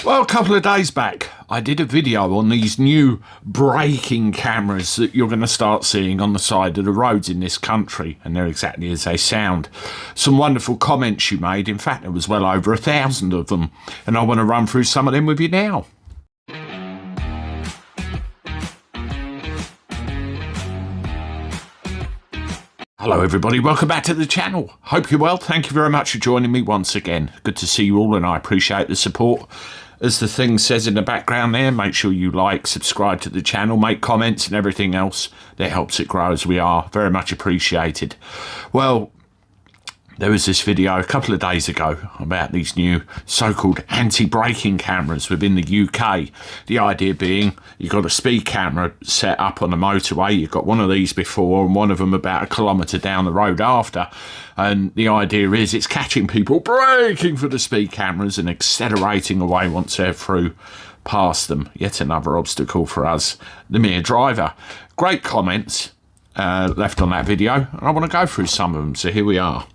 Well, a couple of days back, I did a video on these new braking cameras that you're going to start seeing on the side of the roads in this country, and they're exactly as they sound. Some wonderful comments you made. In fact, there was well over 1,000 of them, and I want to run through some of them with you now. Hello everybody, welcome back to the channel. Hope you're well. Thank you very much for joining me once again. Good to see you all, and I appreciate the support. As the thing says in the background there, make sure you like, subscribe to the channel, make comments and everything else that helps it grow as we are. Very much appreciated. Well, there was this video a couple of days ago about these new so-called anti-braking cameras within the UK. The idea being you've got a speed camera set up on the motorway. You've got one of these before and one of them about a kilometre down the road after. And the idea is it's catching people braking for the speed cameras and accelerating away once they're through past them. Yet another obstacle for us, the mere driver. Great comments left on that video, and I want to go through some of them, so here we are.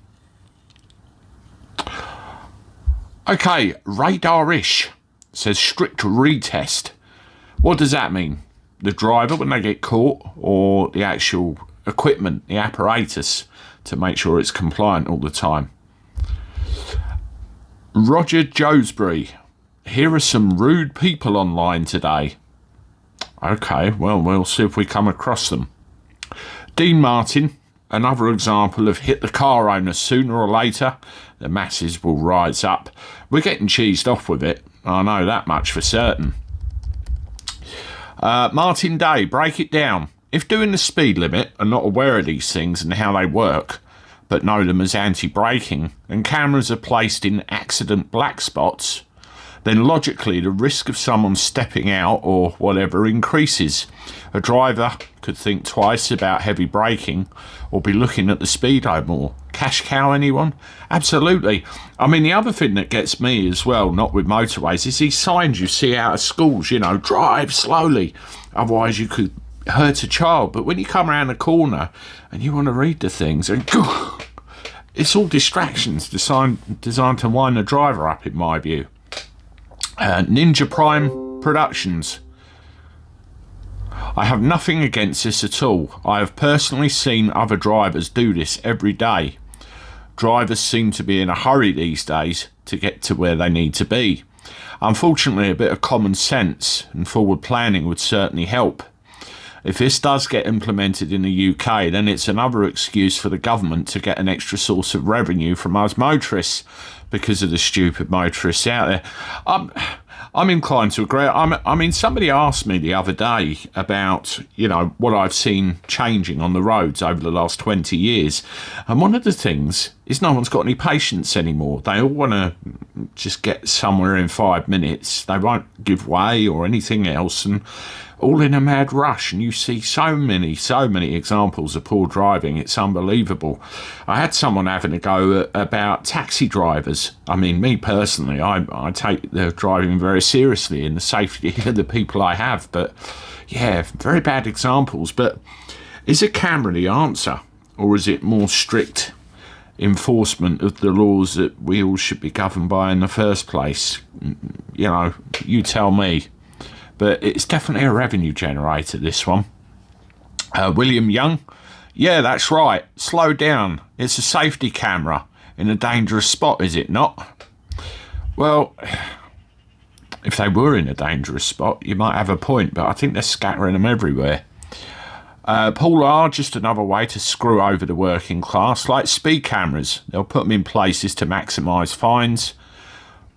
Okay, radar-ish says strict retest. What does that mean? The driver, when they get caught, or the actual equipment, the apparatus, to make sure it's compliant all the time? Roger Josbury, here are some rude people online today. Okay, well, we'll see if we come across them. Dean Martin, another example of hit the car owner. Sooner or later, the masses will rise up. We're getting cheesed off with it. I know that much for certain. Martin Day, break it down. If doing the speed limit and not aware of these things and how they work, but know them as anti-braking, and cameras are placed in accident black spots, then logically the risk of someone stepping out or whatever increases. A driver could think twice about heavy braking or be looking at the speedo more. Cash cow, anyone? Absolutely. I mean, the other thing that gets me as well, not with motorways, is these signs you see out of schools, you know, drive slowly, otherwise you could hurt a child. But when you come around a corner and you want to read the things, and it's all distractions designed to wind the driver up, in my view. Ninja Prime Productions. I have nothing against this at all. I have personally seen other drivers do this every day. Drivers seem to be in a hurry these days to get to where they need to be. Unfortunately, a bit of common sense and forward planning would certainly help. If this does get implemented in the UK, then it's another excuse for the government to get an extra source of revenue from us motorists because of the stupid motorists out there. I'm inclined to agree. I mean, somebody asked me the other day about, you know, what I've seen changing on the roads over the last 20 years. And one of the things is no one's got any patience anymore. They all want to just get somewhere in 5 minutes. They won't give way or anything else, and all in a mad rush. And you see so many examples of poor driving. It's unbelievable. I had someone having a go about taxi drivers. I mean, me personally, I take the driving very seriously in the safety of the people I have. But yeah, very bad examples. But is a camera the answer, or is it more strict enforcement of the laws that we all should be governed by in the first place? You know, you tell me. But it's definitely a revenue generator, this one. William Young, yeah, that's right. Slow down. It's a safety camera in a dangerous spot, is it not? Well, if they were in a dangerous spot, you might have a point, but I think they're scattering them everywhere. Paul R, just another way to screw over the working class, like speed cameras. They'll put them in places to maximise fines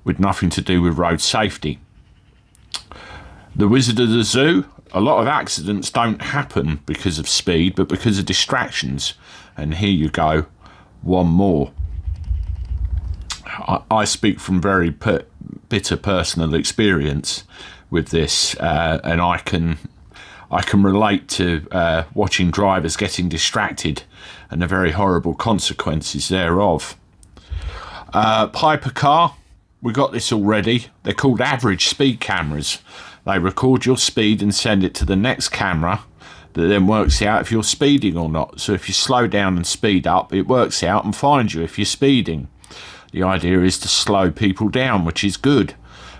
with nothing to do with road safety. The Wizard of the Zoo, a lot of accidents don't happen because of speed, but because of distractions. And here you go, one more. I speak from very bitter personal experience with this, and I can relate to watching drivers getting distracted and the very horrible consequences thereof. Piper Car, we got this already. They're called average speed cameras. They record your speed and send it to the next camera that then works out if you're speeding or not. So if you slow down and speed up, it works out and finds you if you're speeding. The idea is to slow people down, which is good.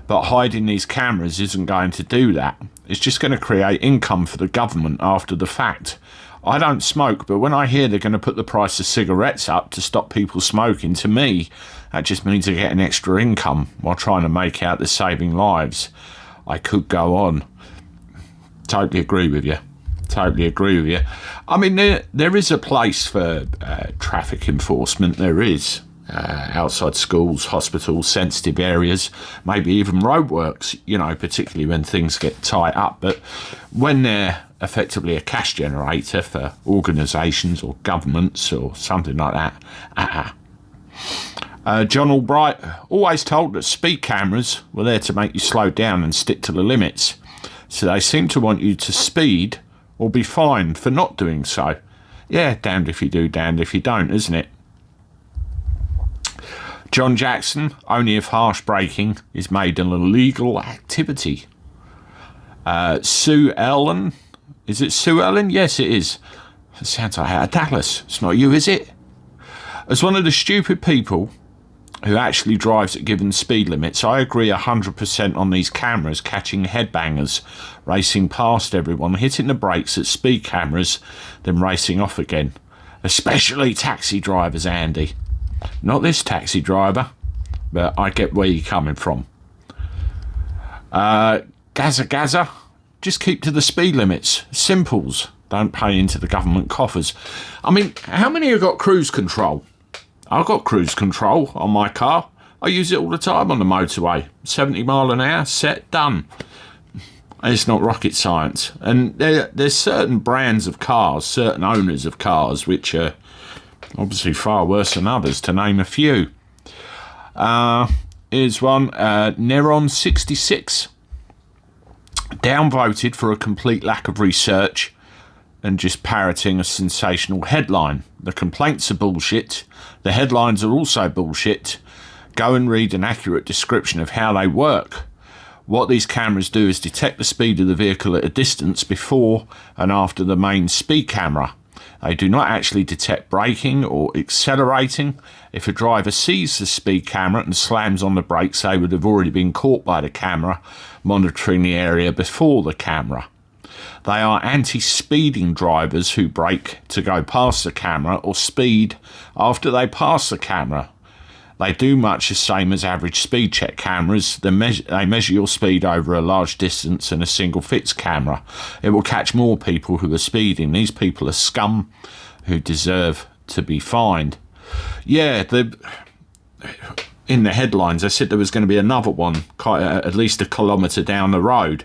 But hiding these cameras isn't going to do that. It's just going to create income for the government after the fact. I don't smoke, but when I hear they're going to put the price of cigarettes up to stop people smoking, to me, that just means they're getting extra income while trying to make out they're saving lives. I could go on. Totally agree with you. Totally agree with you. I mean, there is a place for traffic enforcement. There is. Outside schools, hospitals, sensitive areas, maybe even roadworks, you know, particularly when things get tight up. But when they're effectively a cash generator for organisations or governments or something like that, John Albright always told that speed cameras were there to make you slow down and stick to the limits. So they seem to want you to speed or be fined for not doing so. Yeah, damned if you do, damned if you don't, isn't it? John Jackson, only if harsh braking is made an illegal activity. Sue Ellen, is it Sue Ellen? Yes, it is. It sounds like out of Dallas. It's not you, is it? As one of the stupid people who actually drives at given speed limits, I agree 100% on these cameras catching headbangers, racing past everyone, hitting the brakes at speed cameras, then racing off again. Especially taxi drivers, Andy. Not this taxi driver, but I get where you're coming from. Gaza, just keep to the speed limits. Simples. Don't pay into the government coffers. I mean, how many have got cruise control? I've got cruise control on my car. I use it all the time on the motorway. 70 mile an hour, set, done. It's not rocket science. And there's certain brands of cars, certain owners of cars, which are obviously far worse than others, to name a few. Here's one, Neron 66. Downvoted for a complete lack of research and just parroting a sensational headline. The complaints are bullshit. The headlines are also bullshit. Go and read an accurate description of how they work. What these cameras do is detect the speed of the vehicle at a distance before and after the main speed camera. They do not actually detect braking or accelerating. If a driver sees the speed camera and slams on the brakes, they would have already been caught by the camera, monitoring the area before the camera. They are anti-speeding drivers who brake to go past the camera or speed after they pass the camera. They do much the same as average speed check cameras. They measure your speed over a large distance and a single fixed camera. It will catch more people who are speeding. These people are scum who deserve to be fined. Yeah, in the headlines, I said there was going to be another one at least a kilometre down the road.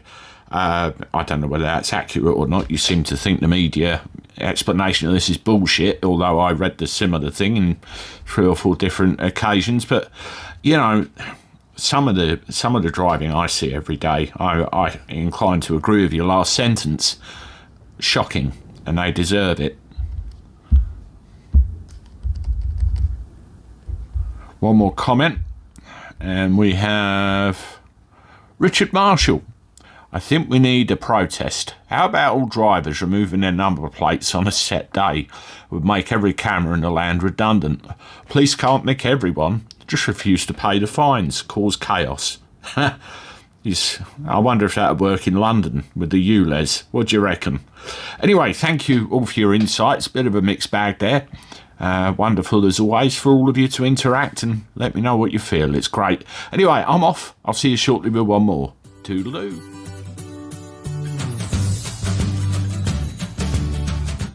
I don't know whether that's accurate or not. You seem to think the media explanation of this is bullshit, although I read the similar thing in 3 or 4 different occasions. But you know, some of the driving I see every day, I incline to agree with your last sentence. Shocking, and they deserve it. One more comment, and we have Richard Marshall. I think we need a protest. How about all drivers removing their number plates on a set day? It would make every camera in the land redundant. Police can't nick everyone, just refuse to pay the fines, cause chaos. I wonder if that would work in London with the ULEZ. What do you reckon? Anyway, thank you all for your insights. Bit of a mixed bag there. Wonderful as always for all of you to interact and let me know what you feel. It's great. Anyway, I'm off. I'll see you shortly with one more. Toodaloo.